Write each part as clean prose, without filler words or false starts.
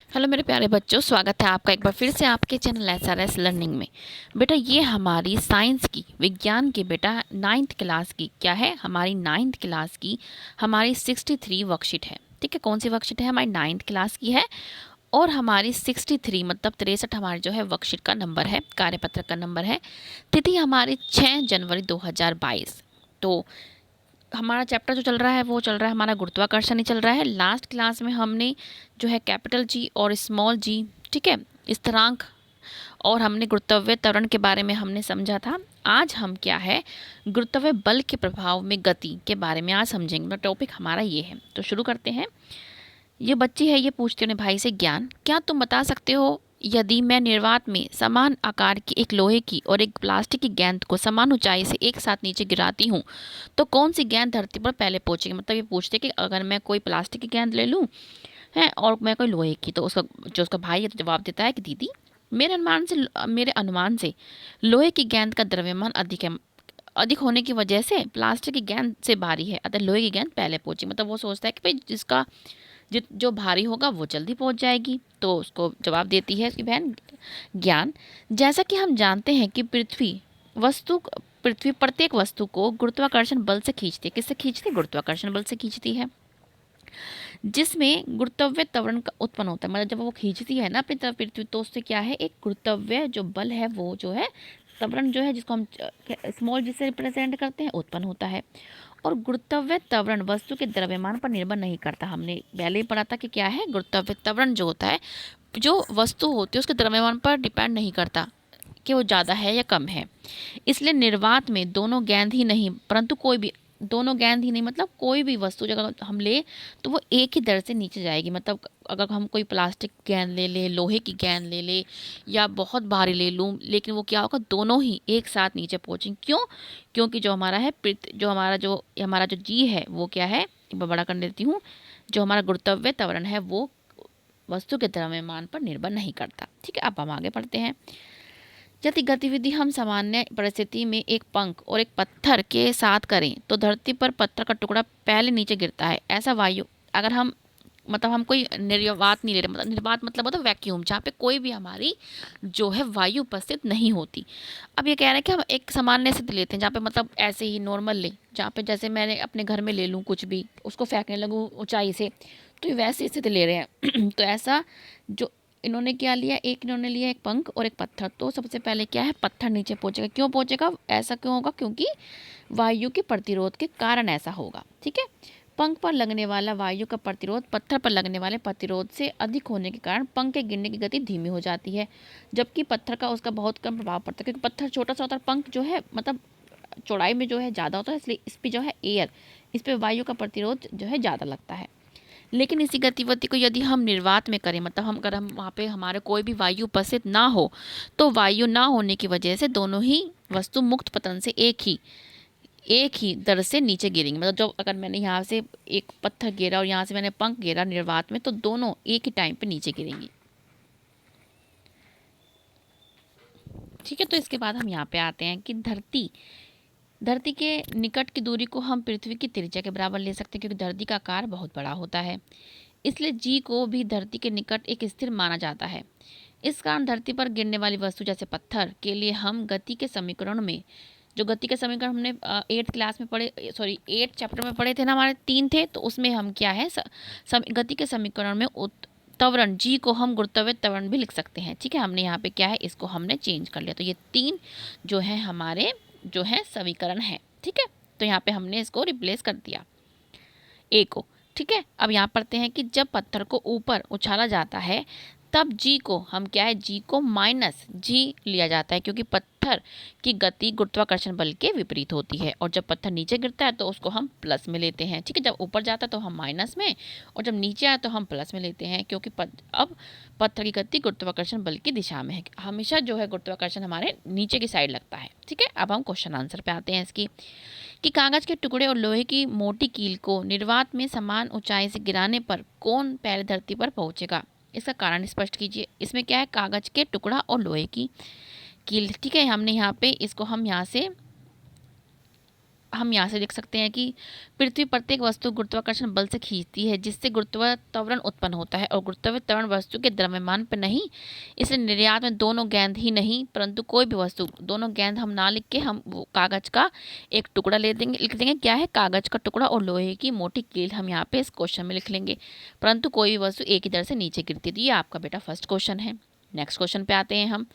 Hello मेरे प्यारे बच्चों, स्वागत है आपका एक बार फिर से आपके चैनल एसआरएस लर्निंग में। बेटा ये हमारी साइंस की, विज्ञान की बेटा 9th क्लास की, क्या है हमारी 9th क्लास की हमारी 63 वर्कशीट है। ठीक है, कौन सी वर्कशीट है? हमारी 9th क्लास की है। और हमारी 63 मतलब 63 हमारी जो है वर्कशीट का नंबर है, कार्यपत्र का नंबर है। तिथि हमारी 6 जनवरी 2022। तो हमारा चैप्टर जो चल रहा है वो चल रहा है हमारा गुरुत्वाकर्षण ही चल रहा है। लास्ट क्लास में हमने जो है कैपिटल जी और स्मॉल जी, ठीक है, स्थिरांक, और हमने गुरुत्वाकर्षण त्वरण के बारे में हमने समझा था। आज हम क्या है, गुरुत्वाकर्षण बल के प्रभाव में गति के बारे में आज समझेंगे। तो टॉपिक हमारा ये है, तो शुरू करते हैं। ये बच्ची है, ये पूछती है भाई से, ज्ञान क्या तुम बता सकते हो, यदि मैं निर्वात में समान आकार की एक लोहे की और एक प्लास्टिक की गेंद को समान ऊंचाई से एक साथ नीचे गिराती हूँ तो कौन सी गेंद धरती पर पहले पहुंचेगी। मतलब ये पूछते कि अगर मैं कोई प्लास्टिक की गेंद ले लूँ है और मैं कोई लोहे की, तो उसका जो उसका भाई है तो जवाब देता है कि दीदी मेरे अनुमान से लोहे की गेंद का द्रव्यमान अधिक है, अधिक होने की वजह से प्लास्टिक की गेंद से भारी है, अतः लोहे की गेंद पहले पहुंची। मतलब वो सोचता है कि भाई जिसका जो भारी होगा वो जल्दी पहुंच जाएगी। तो उसको जवाब देती है उसकी बहन, ज्ञान जैसा कि हम जानते हैं कि पृथ्वी प्रत्येक वस्तु को गुरुत्वाकर्षण बल से खींचती है। किससे खींचती है? गुरुत्वाकर्षण बल से खींचती है, जिसमें गुरुत्वाकर्षण त्वरण का उत्पन्न होता है। मतलब जब वो खींचती है ना अपनी तरफ पृथ्वी, तो उससे क्या है, एक गुरुत्वाकर्षण जो बल है वो जो है त्वरण जो है, जिसको हम स्मॉल जी से रिप्रेजेंट करते हैं, उत्पन्न होता है। और गुरुत्वाकर्षण त्वरण वस्तु के द्रव्यमान पर निर्भर नहीं करता। हमने पहले ही पढ़ा था कि क्या है, गुरुत्वाकर्षण त्वरण जो होता है, जो वस्तु होती है उसके द्रव्यमान पर डिपेंड नहीं करता कि वो ज़्यादा है या कम है। इसलिए निर्वात में दोनों गेंद ही नहीं, परंतु कोई भी, दोनों गेंद ही नहीं मतलब कोई भी वस्तु जब हम ले तो वो एक ही दर से नीचे जाएगी। मतलब अगर हम कोई प्लास्टिक गेंद ले ले, लोहे की गेंद ले ले, या बहुत भारी ले लूँ, लेकिन वो क्या होगा, दोनों ही एक साथ नीचे पहुँचेंगे। क्यों? क्योंकि जो हमारा है हमारा जो जी है वो क्या है, मैं बड़ा कर देती हूँ, जो हमारा गुरुत्वाकर्षण त्वरण है वो वस्तु के द्रव्यमान पर निर्भर नहीं करता। ठीक है, अब हम आगे बढ़ते हैं। यदि गतिविधि हम सामान्य परिस्थिति में एक पंख और एक पत्थर के साथ करें तो धरती पर पत्थर का टुकड़ा पहले नीचे गिरता है। ऐसा वायु, अगर हम मतलब हम कोई निर्वात नहीं ले रहे, मतलब निर्वात मतलब होता है वैक्यूम, जहाँ पे कोई भी हमारी जो है वायु उपस्थित नहीं होती। अब ये कह रहे हैं कि हम एक सामान्य स्थिति लेते हैं जहाँ पे मतलब ऐसे ही नॉर्मल ले, जहाँ पे जैसे मैंने अपने घर में ले लूँ कुछ भी, उसको फेंकने लगूँ ऊंचाई से, तो ये वैसी स्थिति ले रहे हैं। तो ऐसा जो इन्होंने क्या लिया, एक इन्होंने लिया एक पंख और एक पत्थर। तो सबसे पहले क्या है, पत्थर नीचे पहुंचेगा। क्यों पहुंचेगा? ऐसा क्यों होगा? क्योंकि वायु के प्रतिरोध के कारण ऐसा होगा। ठीक है, पंख पर लगने वाला वायु का प्रतिरोध पत्थर पर लगने वाले प्रतिरोध से अधिक होने के कारण पंख के गिरने की गति धीमी हो जाती है, जबकि पत्थर का उसका बहुत कम प्रभाव पड़ता है, क्योंकि पत्थर छोटा सा होता है, पंख जो है मतलब चौड़ाई में जो है ज़्यादा होता है, इसलिए इस पर जो है एयर, इस पर वायु का प्रतिरोध जो है ज़्यादा लगता है। लेकिन इसी गतिविधि को यदि हम निर्वात में करें, मतलब अगर हम वहाँ पे हमारे कोई भी वायु उपस्थित ना हो, तो वायु ना होने की वजह से दोनों ही वस्तु मुक्त पतन से एक ही दर से नीचे गिरेंगे। मतलब जो अगर मैंने यहाँ से एक पत्थर गिरा और यहाँ से मैंने पंख गिरा निर्वात में, तो दोनों एक ही टाइम पे नीचे गिरेंगी। ठीक है, तो इसके बाद हम यहाँ पे आते हैं कि धरती के निकट की दूरी को हम पृथ्वी की त्रिज्या के बराबर ले सकते हैं, क्योंकि धरती का आकार बहुत बड़ा होता है, इसलिए जी को भी धरती के निकट एक स्थिर माना जाता है। इस कारण धरती पर गिरने वाली वस्तु जैसे पत्थर के लिए हम गति के समीकरण में, जो गति के समीकरण हमने 8th क्लास में पढ़े, सॉरी 8th चैप्टर में पढ़े थे ना, हमारे 3 थे, तो उसमें हम क्या है गति के समीकरण में त्वरण जी को हम गुरुत्वाकर्षण त्वरण भी लिख सकते हैं। ठीक है, हमने यहाँ पे क्या है, इसको हमने चेंज कर लिया। तो ये 3 जो है हमारे जो है समीकरण है। ठीक है, तो यहाँ पे हमने इसको रिप्लेस कर दिया ए को। ठीक है, अब यहाँ पढ़ते हैं कि जब पत्थर को ऊपर उछाला जाता है तब जी को हम क्या है, जी को माइनस जी लिया जाता है, क्योंकि पत्थर की गति गुरुत्वाकर्षण बल के विपरीत होती है। और जब पत्थर नीचे गिरता है तो उसको हम प्लस में लेते हैं। ठीक है, जब ऊपर जाता है तो हम माइनस में, और जब नीचे आए तो हम प्लस में लेते हैं, क्योंकि अब पत्थर की गति गुरुत्वाकर्षण बल की दिशा में है। हमेशा जो है गुरुत्वाकर्षण हमारे नीचे की साइड लगता है। ठीक है, अब हम क्वेश्चन आंसर पे आते हैं इसकी, कि कागज के टुकड़े और लोहे की मोटी कील को निर्वात में समान ऊंचाई से गिराने पर कौन पहले धरती पर पहुंचेगा। इसका कारण स्पष्ट कीजिए। इसमें क्या है, कागज के टुकड़ा और लोहे की कील। ठीक है, हमने यहाँ पे इसको हम यहाँ से हम यहाँ से लिख सकते हैं कि पृथ्वी प्रत्येक वस्तु गुरुत्वाकर्षण बल से खींचती है, जिससे गुरुत्व त्वरण उत्पन्न होता है, और गुरुत्व त्वरण वस्तु के द्रव्यमान पर नहीं, इसलिए निर्यात में दोनों गेंद ही नहीं परंतु कोई भी वस्तु, दोनों गेंद हम ना लिख के हम वो कागज का एक टुकड़ा लिख देंगे। क्या है? कागज का टुकड़ा और लोहे की मोटी कील हम यहाँ पे इस क्वेश्चन में लिख लेंगे, परंतु कोई भी वस्तु एक ही दर से नीचे गिरती है। तो ये आपका बेटा फर्स्ट क्वेश्चन है। नेक्स्ट क्वेश्चन पे आते हैं हम।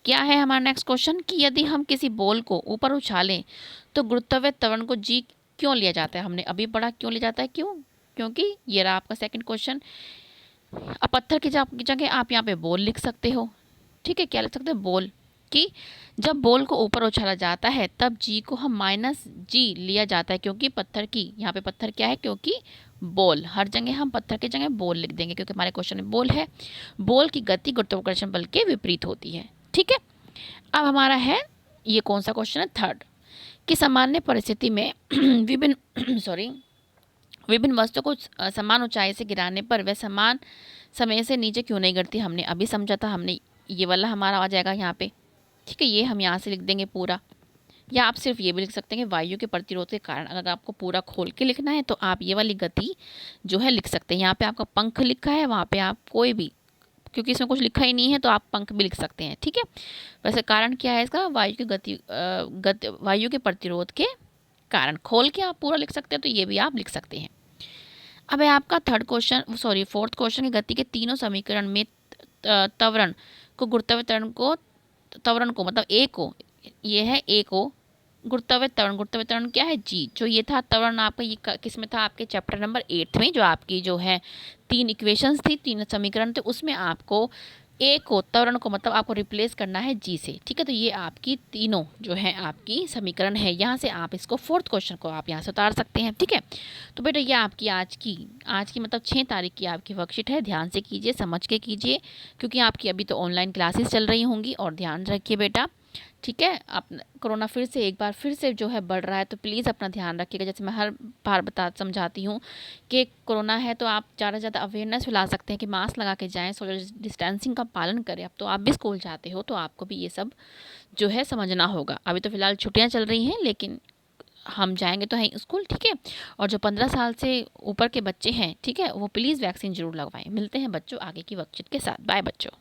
क्या है हमारा नेक्स्ट क्वेश्चन कि यदि हम किसी बॉल को ऊपर उछालें तो गुरुत्व त्वरण को जी क्यों लिया जाता है? हमने अभी पढ़ा क्यों लिया जाता है, क्यों? क्योंकि ये रहा आपका सेकंड क्वेश्चन। अब पत्थर की जगह आप यहाँ पे बॉल लिख सकते हो। ठीक है, क्या लिख सकते हैं? बॉल। कि जब बॉल को ऊपर उछाला जाता है तब जी को हम माइनस जी लिया जाता है, क्योंकि पत्थर की, यहाँ पे पत्थर क्या है? क्योंकि बॉल, हर जगह हम पत्थर की जगह बॉल लिख देंगे, क्योंकि हमारे क्वेश्चन में बॉल है। बॉल की गति गुरुत्वाकर्षण बल के विपरीत होती है। ठीक है, अब हमारा है ये कौन सा क्वेश्चन है? थर्ड। कि सामान्य परिस्थिति में विभिन्न विभिन्न वस्तुओं को समान ऊंचाई से गिराने पर वह समान समय से नीचे क्यों नहीं गिरती? हमने अभी समझा था, हमने ये वाला हमारा आ जाएगा यहाँ पे। ठीक है, ये हम यहाँ से लिख देंगे पूरा, या आप सिर्फ ये भी लिख सकते हैं कि वायु के प्रतिरोध के कारण। अगर आपको पूरा खोल के लिखना है तो आप ये वाली गति जो है लिख सकते हैं। यहाँ पे आपका पंख लिखा है, वहाँ पे आप कोई भी, क्योंकि इसमें कुछ लिखा ही नहीं है तो आप पंख भी लिख सकते हैं। ठीक है, वैसे कारण क्या है इसका? वायु की वायु के प्रतिरोध के कारण। खोल के आप पूरा लिख सकते हैं, तो ये भी आप लिख सकते हैं। अब है आपका फोर्थ क्वेश्चन की गति के तीनों समीकरण में त्वरण को त्वरण को मतलब ए को, ये है ए को, गुरुत्व त्वरण क्या है? जी। जो ये था त्वरण आपका, ये किस में था? आपके चैप्टर नंबर 8 में, जो आपकी जो है 3 इक्वेशंस थी, 3 समीकरण थे, उसमें आपको ए को, त्वरण को मतलब आपको रिप्लेस करना है जी से। ठीक है, तो ये आपकी तीनों जो है आपकी समीकरण है। यहाँ से आप इसको फोर्थ क्वेश्चन को आप यहाँ से उतार सकते हैं। ठीक है, तो बेटा ये आपकी आज की मतलब 6 तारीख की आपकी वर्कशीट है। ध्यान से कीजिए, समझ के कीजिए, क्योंकि आपकी अभी तो ऑनलाइन क्लासेस चल रही होंगी। और ध्यान रखिए बेटा, ठीक है, आप कोरोना फिर से एक बार फिर से जो है बढ़ रहा है, तो प्लीज़ अपना ध्यान रखिएगा। जैसे मैं हर बार समझाती हूँ कि कोरोना है तो आप ज़्यादा से ज़्यादा अवेयरनेस फैला सकते हैं कि मास्क लगा के जाएं, सोशल डिस्टेंसिंग का पालन करें। अब तो आप भी स्कूल जाते हो तो आपको भी ये सब जो है समझना होगा। अभी तो फिलहाल छुट्टियाँ चल रही हैं, लेकिन हम जाएंगे तो हैं स्कूल। ठीक है, और जो 15 साल से ऊपर के बच्चे हैं, ठीक है, वो प्लीज़ वैक्सीन जरूर लगवाएं। मिलते हैं बच्चों आगे की वर्कशीट के साथ। बाय बच्चों।